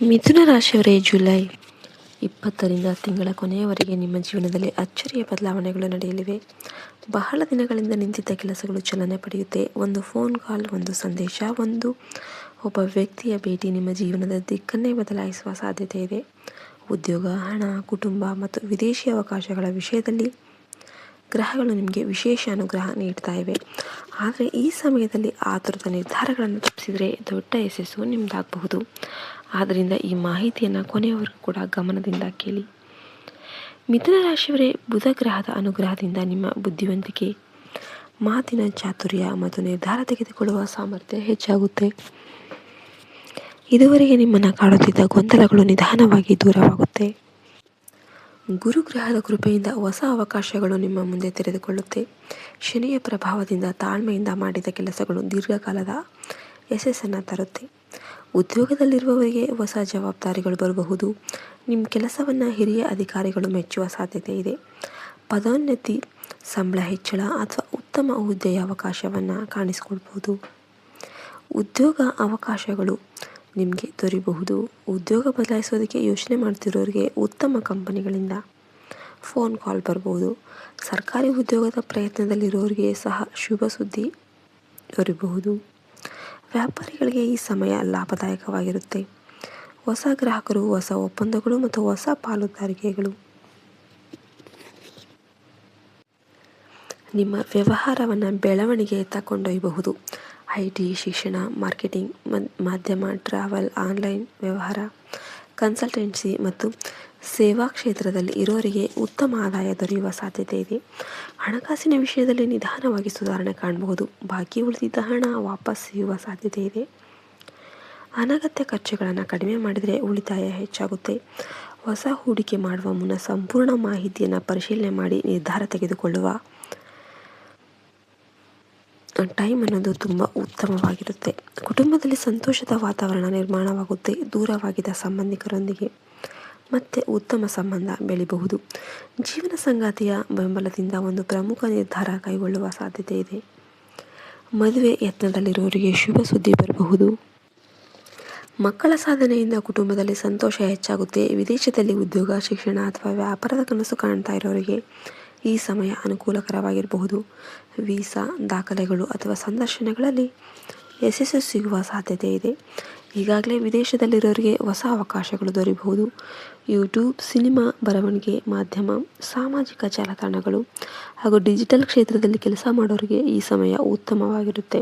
ಮಿಥುನ ರಾಶಿಯವರೇ, ಜುಲೈ 20ರಿಂದ ತಿಂಗಳ ಕೊನೆಯವರೆಗೆ ನಿಮ್ಮ ಜೀವನದಲ್ಲಿ ಅಚ್ಚರಿಯ ಬದಲಾವಣೆಗಳು ನಡೆಯಲಿವೆ. ಬಹಳ ದಿನಗಳಿಂದ ನಿಂತಿದ್ದ ಕೆಲಸಗಳು ಚಲನೆ ಪಡೆಯುತ್ತೆ. ಒಂದು ಫೋನ್ ಕಾಲ್, ಒಂದು ಸಂದೇಶ, ಒಬ್ಬ ವ್ಯಕ್ತಿಯ ಭೇಟಿ ನಿಮ್ಮ ಜೀವನದ ದಿಕ್ಕನ್ನೇ ಬದಲಾಯಿಸುವ ಸಾಧ್ಯತೆ ಇದೆ. ಉದ್ಯೋಗ, ಹಣ, ಕುಟುಂಬ ಮತ್ತು ವಿದೇಶಿ ಅವಕಾಶಗಳ ವಿಷಯದಲ್ಲಿ ಗ್ರಹಗಳು ನಿಮಗೆ ವಿಶೇಷ ಅನುಗ್ರಹ ನೀಡ್ತಾ ಇವೆ. ಆದರೆ ಈ ಸಮಯದಲ್ಲಿ ಆತುರದ ನಿರ್ಧಾರಗಳನ್ನು ತಪ್ಪಿಸಿದರೆ ದೊಡ್ಡ ಯಶಸ್ಸು ನಿಮ್ಮದಾಗಬಹುದು. ಆದ್ದರಿಂದ ಈ ಮಾಹಿತಿಯನ್ನು ಕೊನೆಯವರೆಗೂ ಕೂಡ ಗಮನದಿಂದ ಕೇಳಿ. ಮಿಥುನ ರಾಶಿಯವರೇ, ಬುಧ ಗ್ರಹದ ಅನುಗ್ರಹದಿಂದ ನಿಮ್ಮ ಬುದ್ಧಿವಂತಿಕೆ, ಮಾತಿನ ಚಾತುರ್ಯ ಮತ್ತು ನಿರ್ಧಾರ ತೆಗೆದುಕೊಳ್ಳುವ ಸಾಮರ್ಥ್ಯ ಹೆಚ್ಚಾಗುತ್ತೆ. ಇದುವರೆಗೆ ನಿಮ್ಮನ್ನು ಕಾಡುತ್ತಿದ್ದ ಗೊಂದಲಗಳು ನಿಧಾನವಾಗಿ ದೂರವಾಗುತ್ತೆ. ಗುರುಗ್ರಹದ ಕೃಪೆಯಿಂದ ಹೊಸ ಅವಕಾಶಗಳು ನಿಮ್ಮ ಮುಂದೆ ತೆರೆದುಕೊಳ್ಳುತ್ತೆ. ಶನಿಯ ಪ್ರಭಾವದಿಂದ ತಾಳ್ಮೆಯಿಂದ ಮಾಡಿದ ಕೆಲಸಗಳು ದೀರ್ಘಕಾಲದ ಯಶಸ್ಸನ್ನು ತರುತ್ತೆ. ಉದ್ಯೋಗದಲ್ಲಿರುವವರಿಗೆ ಹೊಸ ಜವಾಬ್ದಾರಿಗಳು ಬರಬಹುದು. ನಿಮ್ಮ ಕೆಲಸವನ್ನು ಹಿರಿಯ ಅಧಿಕಾರಿಗಳು ಮೆಚ್ಚುವ ಸಾಧ್ಯತೆ ಇದೆ. ಪದೋನ್ನತಿ, ಸಂಬಳ ಹೆಚ್ಚಳ ಅಥವಾ ಉತ್ತಮ ಹುದ್ದೆಯ ಅವಕಾಶವನ್ನು ಕಾಣಿಸಿಕೊಳ್ಬಹುದು. ಉದ್ಯೋಗ ಅವಕಾಶಗಳು ನಿಮಗೆ ದೊರೆಯಬಹುದು. ಉದ್ಯೋಗ ಬದಲಾಯಿಸೋದಕ್ಕೆ ಯೋಚನೆ ಮಾಡ್ತಿರೋರಿಗೆ ಉತ್ತಮ ಕಂಪನಿಗಳಿಂದ ಫೋನ್ ಕಾಲ್ ಬರ್ಬೋದು. ಸರ್ಕಾರಿ ಉದ್ಯೋಗದ ಪ್ರಯತ್ನದಲ್ಲಿರೋರಿಗೆ ಸಹ ಶುಭ ಸುದ್ದಿ ದೊರೆಯಬಹುದು. ವ್ಯಾಪಾರಿಗಳಿಗೆ ಈ ಸಮಯ ಲಾಭದಾಯಕವಾಗಿರುತ್ತೆ. ಹೊಸ ಗ್ರಾಹಕರು, ಹೊಸ ಒಪ್ಪಂದಗಳು ಮತ್ತು ಹೊಸ ಪಾಲುದಾರಿಕೆಗಳು ನಿಮ್ಮ ವ್ಯವಹಾರವನ್ನು ಬೆಳವಣಿಗೆಯತ್ತ ಕೊಂಡೊಯ್ಯಬಹುದು. IT, ಶಿಕ್ಷಣ, ಮಾರ್ಕೆಟಿಂಗ್, ಮಾಧ್ಯಮ, ಟ್ರಾವೆಲ್, ಆನ್ಲೈನ್ ವ್ಯವಹಾರ, ಕನ್ಸಲ್ಟೆನ್ಸಿ ಮತ್ತು ಸೇವಾ ಕ್ಷೇತ್ರದಲ್ಲಿ ಇರೋರಿಗೆ ಉತ್ತಮ ಆದಾಯ ದೊರೆಯುವ ಸಾಧ್ಯತೆ ಇದೆ. ಹಣಕಾಸಿನ ವಿಷಯದಲ್ಲಿ ನಿಧಾನವಾಗಿ ಸುಧಾರಣೆ ಕಾಣಬಹುದು. ಬಾಕಿ ಉಳಿದಿದ್ದ ಹಣ ವಾಪಸ್ ಸಿಗುವ ಸಾಧ್ಯತೆ ಇದೆ. ಅನಗತ್ಯ ಖರ್ಚುಗಳನ್ನು ಕಡಿಮೆ ಮಾಡಿದರೆ ಉಳಿತಾಯ ಹೆಚ್ಚಾಗುತ್ತೆ. ಹೊಸ ಹೂಡಿಕೆ ಮಾಡುವ ಮುನ್ನ ಸಂಪೂರ್ಣ ಮಾಹಿತಿಯನ್ನು ಪರಿಶೀಲನೆ ಮಾಡಿ ನಿರ್ಧಾರ ತೆಗೆದುಕೊಳ್ಳುವ ಟೈಮ್ ಅನ್ನೋದು ತುಂಬ ಉತ್ತಮವಾಗಿರುತ್ತೆ. ಕುಟುಂಬದಲ್ಲಿ ಸಂತೋಷದ ವಾತಾವರಣ ನಿರ್ಮಾಣವಾಗುತ್ತೆ. ದೂರವಾಗಿದ್ದ ಸಂಬಂಧಿಕರೊಂದಿಗೆ ಮತ್ತೆ ಉತ್ತಮ ಸಂಬಂಧ ಬೆಳೆಯಬಹುದು. ಜೀವನ ಸಂಗಾತಿಯ ಬೆಂಬಲದಿಂದ ಒಂದು ಪ್ರಮುಖ ನಿರ್ಧಾರ ಕೈಗೊಳ್ಳುವ ಸಾಧ್ಯತೆ ಇದೆ. ಮದುವೆ ಯತ್ನದಲ್ಲಿರುವವರಿಗೆ ಶುಭ ಸುದ್ದಿ ಬರಬಹುದು. ಮಕ್ಕಳ ಸಾಧನೆಯಿಂದ ಕುಟುಂಬದಲ್ಲಿ ಸಂತೋಷ ಹೆಚ್ಚಾಗುತ್ತೆ. ವಿದೇಶದಲ್ಲಿ ಉದ್ಯೋಗ, ಶಿಕ್ಷಣ ಅಥವಾ ವ್ಯಾಪಾರದ ಕನಸು ಕಾಣ್ತಾ ಇರೋರಿಗೆ ಈ ಸಮಯ ಅನುಕೂಲಕರವಾಗಿರಬಹುದು. ವೀಸಾ, ದಾಖಲೆಗಳು ಅಥವಾ ಸಂದರ್ಶನಗಳಲ್ಲಿ ಯಶಸ್ಸು ಸಿಗುವ ಸಾಧ್ಯತೆ ಇದೆ. ಈಗಾಗಲೇ ವಿದೇಶದಲ್ಲಿರೋರಿಗೆ ಹೊಸ ಅವಕಾಶಗಳು ದೊರೆಯಬಹುದು. ಯೂಟ್ಯೂಬ್, ಸಿನಿಮಾ, ಬರವಣಿಗೆ, ಮಾಧ್ಯಮ, ಸಾಮಾಜಿಕ ಜಾಲತಾಣಗಳು ಹಾಗೂ ಡಿಜಿಟಲ್ ಕ್ಷೇತ್ರದಲ್ಲಿ ಕೆಲಸ ಮಾಡೋರಿಗೆ ಈ ಸಮಯ ಉತ್ತಮವಾಗಿರುತ್ತೆ.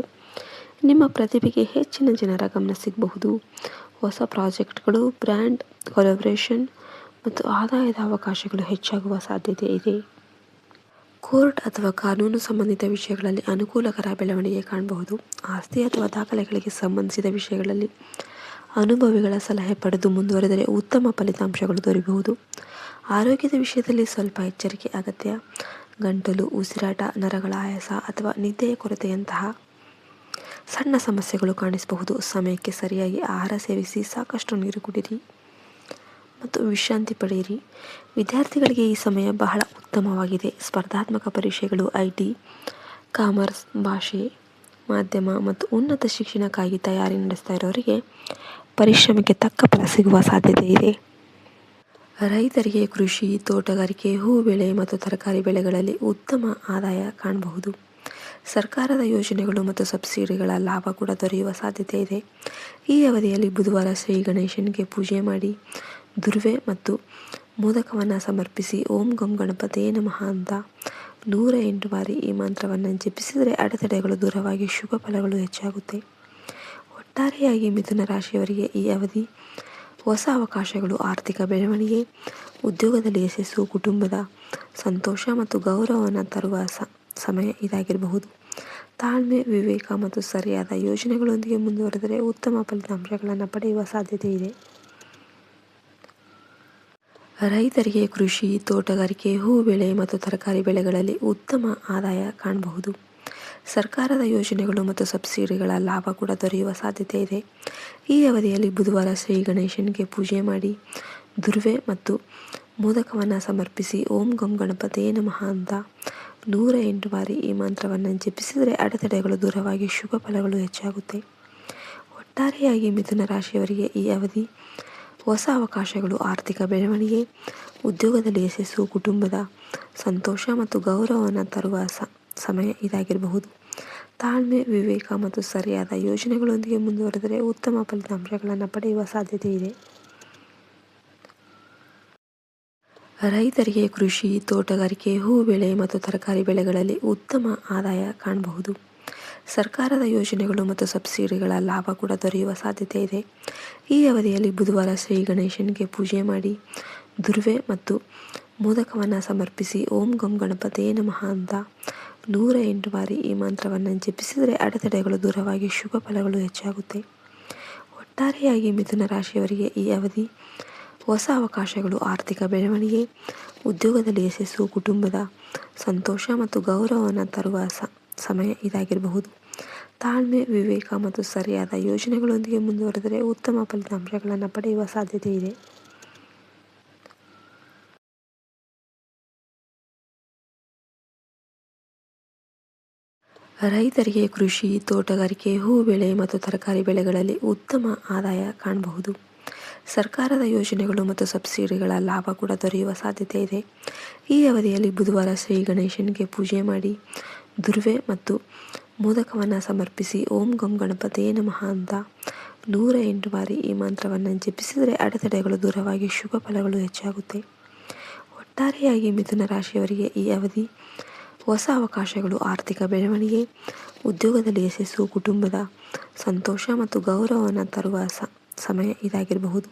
ನಿಮ್ಮ ಪ್ರತಿಭೆಗೆ ಹೆಚ್ಚಿನ ಜನರ ಗಮನ ಸಿಗಬಹುದು. ಹೊಸ ಪ್ರಾಜೆಕ್ಟ್ಗಳು, ಬ್ರ್ಯಾಂಡ್ ಕೊಲಾಬ್ರೇಷನ್ ಮತ್ತು ಆದಾಯದ ಅವಕಾಶಗಳು ಹೆಚ್ಚಾಗುವ ಸಾಧ್ಯತೆ ಇದೆ. ಕೋರ್ಟ್ ಅಥವಾ ಕಾನೂನು ಸಂಬಂಧಿತ ವಿಷಯಗಳಲ್ಲಿ ಅನುಕೂಲಕರ ಬೆಳವಣಿಗೆ ಕಾಣಬಹುದು. ಆಸ್ತಿ ಅಥವಾ ದಾಖಲೆಗಳಿಗೆ ಸಂಬಂಧಿಸಿದ ವಿಷಯಗಳಲ್ಲಿ ಅನುಭವಿಗಳ ಸಲಹೆ ಪಡೆದು ಮುಂದುವರೆದರೆ ಉತ್ತಮ ಫಲಿತಾಂಶಗಳು ದೊರೆಯಬಹುದು. ಆರೋಗ್ಯದ ವಿಷಯದಲ್ಲಿ ಸ್ವಲ್ಪ ಎಚ್ಚರಿಕೆ ಅಗತ್ಯ. ಗಂಟಲು, ಉಸಿರಾಟ, ನರಗಳ ಆಯಾಸ ಅಥವಾ ನಿದ್ದೆಯ ಕೊರತೆಯಂತಹ ಸಣ್ಣ ಸಮಸ್ಯೆಗಳು ಕಾಣಿಸಬಹುದು. ಸಮಯಕ್ಕೆ ಸರಿಯಾಗಿ ಆಹಾರ ಸೇವಿಸಿ, ಸಾಕಷ್ಟು ನೀರು ಕುಡಿಯಿರಿ ಮತ್ತು ವಿಶ್ರಾಂತಿ ಪಡೆಯಿರಿ. ವಿದ್ಯಾರ್ಥಿಗಳಿಗೆ ಈ ಸಮಯ ಬಹಳ ಉತ್ತಮವಾಗಿದೆ. ಸ್ಪರ್ಧಾತ್ಮಕ ಪರೀಕ್ಷೆಗಳು, IT, ಕಾಮರ್ಸ್, ಭಾಷೆ, ಮಾಧ್ಯಮ ಮತ್ತು ಉನ್ನತ ಶಿಕ್ಷಣಕ್ಕಾಗಿ ತಯಾರಿ ನಡೆಸ್ತಾ ಇರೋರಿಗೆ ಪರಿಶ್ರಮಕ್ಕೆ ತಕ್ಕ ಫಲ ಸಿಗುವ ಸಾಧ್ಯತೆ ಇದೆ. ರೈತರಿಗೆ ಕೃಷಿ, ತೋಟಗಾರಿಕೆ, ಹೂ ಬೆಳೆ ಮತ್ತು ತರಕಾರಿ ಬೆಳೆಗಳಲ್ಲಿ ಉತ್ತಮ ಆದಾಯ ಕಾಣಬಹುದು. ಸರ್ಕಾರದ ಯೋಜನೆಗಳು ಮತ್ತು ಸಬ್ಸಿಡಿಗಳ ಲಾಭ ಕೂಡ ದೊರೆಯುವ ಸಾಧ್ಯತೆ ಇದೆ. ಈ ಅವಧಿಯಲ್ಲಿ ಬುಧವಾರ ಶ್ರೀ ಗಣೇಶನಿಗೆ ಪೂಜೆ ಮಾಡಿ, ದುರ್ವೆ ಮತ್ತು ಮೋದಕವನ್ನು ಸಮರ್ಪಿಸಿ ಓಂ ಗಂ ಗಣಪತೇ ನಮಃ ಅಂತ 108 ಬಾರಿ ಈ ಮಂತ್ರವನ್ನು ಜಪಿಸಿದರೆ ಅಡೆತಡೆಗಳು ದೂರವಾಗಿ ಶುಭ ಫಲಗಳು ಹೆಚ್ಚಾಗುತ್ತೆ. ಒಟ್ಟಾರೆಯಾಗಿ ಮಿಥುನ ರಾಶಿಯವರಿಗೆ ಈ ಅವಧಿ ಹೊಸ ಅವಕಾಶಗಳು, ಆರ್ಥಿಕ ಬೆಳವಣಿಗೆ, ಉದ್ಯೋಗದಲ್ಲಿ ಯಶಸ್ಸು, ಕುಟುಂಬದ ಸಂತೋಷ ಮತ್ತು ಗೌರವವನ್ನು ತರುವ ಸಮಯ ಇದಾಗಿರಬಹುದು. ತಾಳ್ಮೆ, ವಿವೇಕ ಮತ್ತು ಸರಿಯಾದ ಯೋಜನೆಗಳೊಂದಿಗೆ ಮುಂದುವರೆದರೆ ಉತ್ತಮ ಫಲಿತಾಂಶಗಳನ್ನು ಪಡೆಯುವ ಸಾಧ್ಯತೆ ಇದೆ. ರೈತರಿಗೆ ಕೃಷಿ, ತೋಟಗಾರಿಕೆ, ಹೂ ಬೆಳೆ ಮತ್ತು ತರಕಾರಿ ಬೆಳೆಗಳಲ್ಲಿ ಉತ್ತಮ ಆದಾಯ ಕಾಣಬಹುದು. ಸರ್ಕಾರದ ಯೋಜನೆಗಳು ಮತ್ತು ಸಬ್ಸಿಡಿಗಳ ಲಾಭ ಕೂಡ ದೊರೆಯುವ ಸಾಧ್ಯತೆ ಇದೆ. ಈ ಅವಧಿಯಲ್ಲಿ ಬುಧವಾರ ಶ್ರೀ ಗಣೇಶನಿಗೆ ಪೂಜೆ ಮಾಡಿ, ದುರ್ವೆ ಮತ್ತು ಮೋದಕವನ್ನು ಸಮರ್ಪಿಸಿ ಓಂ ಗಂ ಗಣಪತೇ ನಮಃ ಅಂತ 108 ಬಾರಿ ಈ ಮಂತ್ರವನ್ನು ಜಪಿಸಿದರೆ ಅಡೆತಡೆಗಳು ದೂರವಾಗಿ ಶುಭ ಫಲಗಳು ಹೆಚ್ಚಾಗುತ್ತೆ. ಒಟ್ಟಾರೆಯಾಗಿ ಮಿಥುನ ರಾಶಿಯವರಿಗೆ ಈ ಅವಧಿ ಹೊಸ ಅವಕಾಶಗಳು, ಆರ್ಥಿಕ ಬೆಳವಣಿಗೆ, ಉದ್ಯೋಗದಲ್ಲಿ ಯಶಸ್ಸು, ಕುಟುಂಬದ ಸಂತೋಷ ಮತ್ತು ಗೌರವವನ್ನು ತರುವ ಸಮಯ ಇದಾಗಿರಬಹುದು. ತಾಳ್ಮೆ, ವಿವೇಕ ಮತ್ತು ಸರಿಯಾದ ಯೋಜನೆಗಳೊಂದಿಗೆ ಮುಂದುವರೆದರೆ ಉತ್ತಮ ಫಲಿತಾಂಶಗಳನ್ನು ಪಡೆಯುವ ಸಾಧ್ಯತೆ ಇದೆ. ರೈತರಿಗೆ ಕೃಷಿ, ತೋಟಗಾರಿಕೆ, ಹೂ ಬೆಳೆ ಮತ್ತು ತರಕಾರಿ ಬೆಳೆಗಳಲ್ಲಿ ಉತ್ತಮ ಆದಾಯ ಕಾಣಬಹುದು. ಸರ್ಕಾರದ ಯೋಜನೆಗಳು ಮತ್ತು ಸಬ್ಸಿಡಿಗಳ ಲಾಭ ಕೂಡ ದೊರೆಯುವ ಸಾಧ್ಯತೆ ಇದೆ. ಈ ಅವಧಿಯಲ್ಲಿ ಬುಧವಾರ ಶ್ರೀ ಗಣೇಶನಿಗೆ ಪೂಜೆ ಮಾಡಿ ದುರ್ವೆ ಮತ್ತು ಮೋದಕವನ್ನು ಸಮರ್ಪಿಸಿ ಓಂ ಗಂ ಗಣಪತಿಯೇ ನಮಃ ಅಂತ 108 ಬಾರಿ ಈ ಮಂತ್ರವನ್ನು ಜಪಿಸಿದರೆ ಅಡೆತಡೆಗಳು ದೂರವಾಗಿ ಶುಭ ಫಲಗಳು ಹೆಚ್ಚಾಗುತ್ತೆ. ಒಟ್ಟಾರೆಯಾಗಿ ಮಿಥುನ ರಾಶಿಯವರಿಗೆ ಈ ಅವಧಿ ಹೊಸ ಅವಕಾಶಗಳು, ಆರ್ಥಿಕ ಬೆಳವಣಿಗೆ, ಉದ್ಯೋಗದಲ್ಲಿ ಯಶಸ್ಸು, ಕುಟುಂಬದ ಸಂತೋಷ ಮತ್ತು ಗೌರವವನ್ನು ತರುವ ಸಮಯ ಇದಾಗಿರಬಹುದು. ತಾಳ್ಮೆ, ವಿವೇಕ ಮತ್ತು ಸರಿಯಾದ ಯೋಜನೆಗಳೊಂದಿಗೆ ಮುಂದುವರೆದರೆ ಉತ್ತಮ ಫಲಿತಾಂಶಗಳನ್ನು ಪಡೆಯುವ ಸಾಧ್ಯತೆ ಇದೆ. ರೈತರಿಗೆ ಕೃಷಿ, ತೋಟಗಾರಿಕೆ, ಹೂ ಬೆಳೆ ಮತ್ತು ತರಕಾರಿ ಬೆಳೆಗಳಲ್ಲಿ ಉತ್ತಮ ಆದಾಯ ಕಾಣಬಹುದು. ಸರ್ಕಾರದ ಯೋಜನೆಗಳು ಮತ್ತು ಸಬ್ಸಿಡಿಗಳ ಲಾಭ ಕೂಡ ದೊರೆಯುವ ಸಾಧ್ಯತೆ ಇದೆ. ಈ ಅವಧಿಯಲ್ಲಿ ಬುಧವಾರ ಶ್ರೀ ಗಣೇಶನಿಗೆ ಪೂಜೆ ಮಾಡಿ ದುರ್ವೆ ಮತ್ತು ಮೋದಕವನ್ನು ಸಮರ್ಪಿಸಿ ಓಂ ಗಂ ಗಣಪತಿಯೇ ನಮಃ ಅಂತ 108 ಬಾರಿ ಈ ಮಂತ್ರವನ್ನು ಜಪಿಸಿದರೆ ಅಡೆತಡೆಗಳು ದೂರವಾಗಿ ಶುಭ ಫಲಗಳು ಹೆಚ್ಚಾಗುತ್ತೆ. ಒಟ್ಟಾರೆಯಾಗಿ ಮಿಥುನ ರಾಶಿಯವರಿಗೆ ಈ ಅವಧಿ ಹೊಸ ಅವಕಾಶಗಳು, ಆರ್ಥಿಕ ಬೆಳವಣಿಗೆ, ಉದ್ಯೋಗದಲ್ಲಿ ಯಶಸ್ಸು, ಕುಟುಂಬದ ಸಂತೋಷ ಮತ್ತು ಗೌರವವನ್ನು ತರುವ ಸಮಯ ಇದಾಗಿರಬಹುದು.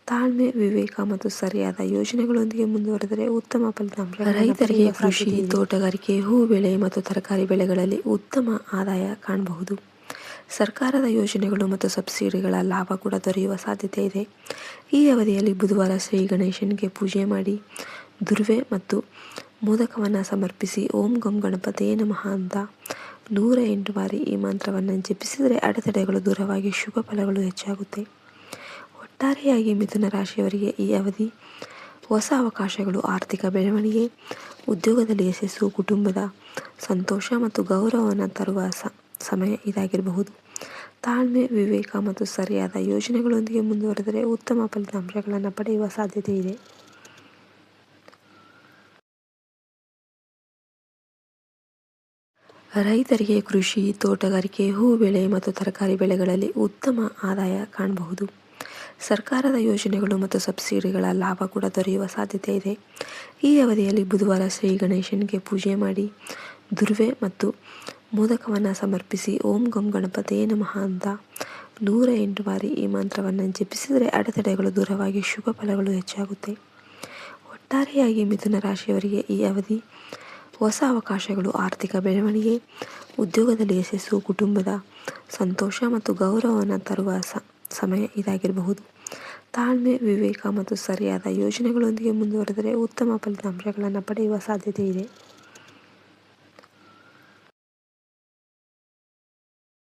ತಾಳ್ಮೆ, ವಿವೇಕ ಮತ್ತು ಸರಿಯಾದ ಯೋಜನೆಗಳೊಂದಿಗೆ ಮುಂದುವರೆದರೆ ಉತ್ತಮ ಫಲಿತಾಂಶ. ರೈತರಿಗೆ ಕೃಷಿ, ತೋಟಗಾರಿಕೆ, ಹೂ ಬೆಳೆ ಮತ್ತು ತರಕಾರಿ ಬೆಳೆಗಳಲ್ಲಿ ಉತ್ತಮ ಆದಾಯ ಕಾಣಬಹುದು. ಸರ್ಕಾರದ ಯೋಜನೆಗಳು ಮತ್ತು ಸಬ್ಸಿಡಿಗಳ ಲಾಭ ಕೂಡ ದೊರೆಯುವ ಸಾಧ್ಯತೆ ಇದೆ. ಈ ಅವಧಿಯಲ್ಲಿ ಬುಧವಾರ ಶ್ರೀ ಗಣೇಶನಿಗೆ ಪೂಜೆ ಮಾಡಿ ದುರ್ವೆ ಮತ್ತು ಮೋದಕವನ್ನು ಸಮರ್ಪಿಸಿ ಓಂ ಗಂ ಗಣಪತಿಯೇ ನಮಃ ಅಂತ 108 ಬಾರಿ ಈ ಮಂತ್ರವನ್ನು ಜಪಿಸಿದರೆ ಅಡೆತಡೆಗಳು ದೂರವಾಗಿ ಶುಭ ಫಲಗಳು ಹೆಚ್ಚಾಗುತ್ತೆ. ಒಟ್ಟಾರೆಯಾಗಿ ಮಿಥುನ ರಾಶಿಯವರಿಗೆ ಈ ಅವಧಿ ಹೊಸ ಅವಕಾಶಗಳು, ಆರ್ಥಿಕ ಬೆಳವಣಿಗೆ, ಉದ್ಯೋಗದಲ್ಲಿ ಯಶಸ್ಸು, ಕುಟುಂಬದ ಸಂತೋಷ ಮತ್ತು ಗೌರವವನ್ನು ತರುವ ಸಮಯ ಇದಾಗಿರಬಹುದು. ತಾಳ್ಮೆ, ವಿವೇಕ ಮತ್ತು ಸರಿಯಾದ ಯೋಜನೆಗಳೊಂದಿಗೆ ಮುಂದುವರೆದರೆ ಉತ್ತಮ ಫಲಿತಾಂಶಗಳನ್ನು ಪಡೆಯುವ ಸಾಧ್ಯತೆ ಇದೆ. ರೈತರಿಗೆ ಕೃಷಿ, ತೋಟಗಾರಿಕೆ, ಹೂ ಬೆಳೆ ಮತ್ತು ತರಕಾರಿ ಬೆಳೆಗಳಲ್ಲಿ ಉತ್ತಮ ಆದಾಯ ಕಾಣಬಹುದು. ಸರ್ಕಾರದ ಯೋಜನೆಗಳು ಮತ್ತು ಸಬ್ಸಿಡಿಗಳ ಲಾಭ ಕೂಡ ದೊರೆಯುವ ಸಾಧ್ಯತೆ ಇದೆ. ಈ ಅವಧಿಯಲ್ಲಿ ಬುಧವಾರ ಶ್ರೀ ಗಣೇಶನಿಗೆ ಪೂಜೆ ಮಾಡಿ ದುರ್ವೆ ಮತ್ತು ಮೋದಕವನ್ನು ಸಮರ್ಪಿಸಿ ಓಂ ಗಂ ಗಣಪತಿಯೇ ನಮಃ ಅಂತ 108 ಬಾರಿ ಈ ಮಂತ್ರವನ್ನು ಜಪಿಸಿದರೆ ಅಡೆತಡೆಗಳು ದೂರವಾಗಿ ಶುಭ ಫಲಗಳು ಹೆಚ್ಚಾಗುತ್ತೆ. ಒಟ್ಟಾರೆಯಾಗಿ ಮಿಥುನ ರಾಶಿಯವರಿಗೆ ಈ ಅವಧಿ ಹೊಸ ಅವಕಾಶಗಳು, ಆರ್ಥಿಕ ಬೆಳವಣಿಗೆ, ಉದ್ಯೋಗದಲ್ಲಿ ಯಶಸ್ಸು, ಕುಟುಂಬದ ಸಂತೋಷ ಮತ್ತು ಗೌರವವನ್ನು ತರುವ ಸಮಯ ಇದಾಗಿರಬಹುದು. ತಾಳ್ಮೆ, ವಿವೇಕ ಮತ್ತು ಸರಿಯಾದ ಯೋಜನೆಗಳೊಂದಿಗೆ ಮುಂದುವರೆದರೆ ಉತ್ತಮ ಫಲಿತಾಂಶಗಳನ್ನು ಪಡೆಯುವ ಸಾಧ್ಯತೆ ಇದೆ. ರೈತರಿಗೆ ಕೃಷಿ, ತೋಟಗಾರಿಕೆ, ಹೂ ಬೆಳೆ ಮತ್ತು ತರಕಾರಿ ಬೆಳೆಗಳಲ್ಲಿ ಉತ್ತಮ ಆದಾಯ ಕಾಣಬಹುದು. ಸರ್ಕಾರದ ಯೋಜನೆಗಳು ಮತ್ತು ಸಬ್ಸಿಡಿಗಳ ಲಾಭ ಕೂಡ ದೊರೆಯುವ ಸಾಧ್ಯತೆ ಇದೆ. ಈ ಅವಧಿಯಲ್ಲಿ ಬುಧವಾರ ಶ್ರೀ ಗಣೇಶನಿಗೆ ಪೂಜೆ ಮಾಡಿ ದುರ್ವೆ ಮತ್ತು ಮೋದಕವನ್ನು ಸಮರ್ಪಿಸಿ ಓಂ ಗಂ ಗಣಪತಿಯೇ ನಮಃ ಅಂತ 108 ಬಾರಿ ಈ ಮಂತ್ರವನ್ನು ಜಪಿಸಿದರೆ ಅಡೆತಡೆಗಳು ದೂರವಾಗಿ ಶುಭ ಫಲಗಳು ಹೆಚ್ಚಾಗುತ್ತೆ. ಒಟ್ಟಾರೆಯಾಗಿ ಮಿಥುನ ರಾಶಿಯವರಿಗೆ ಈ ಅವಧಿ ಹೊಸ ಅವಕಾಶಗಳು, ಆರ್ಥಿಕ ಬೆಳವಣಿಗೆ, ಉದ್ಯೋಗದಲ್ಲಿ ಯಶಸ್ಸು, ಕುಟುಂಬದ ಸಂತೋಷ ಮತ್ತು ಗೌರವವನ್ನು ತರುವ ಸಮಯ ಇದಾಗಿರಬಹುದು. ತಾಳ್ಮೆ, ವಿವೇಕ ಮತ್ತು ಸರಿಯಾದ ಯೋಜನೆಗಳೊಂದಿಗೆ ಮುಂದುವರೆದರೆ ಉತ್ತಮ ಫಲಿತಾಂಶಗಳನ್ನು ಪಡೆಯುವ ಸಾಧ್ಯತೆ ಇದೆ.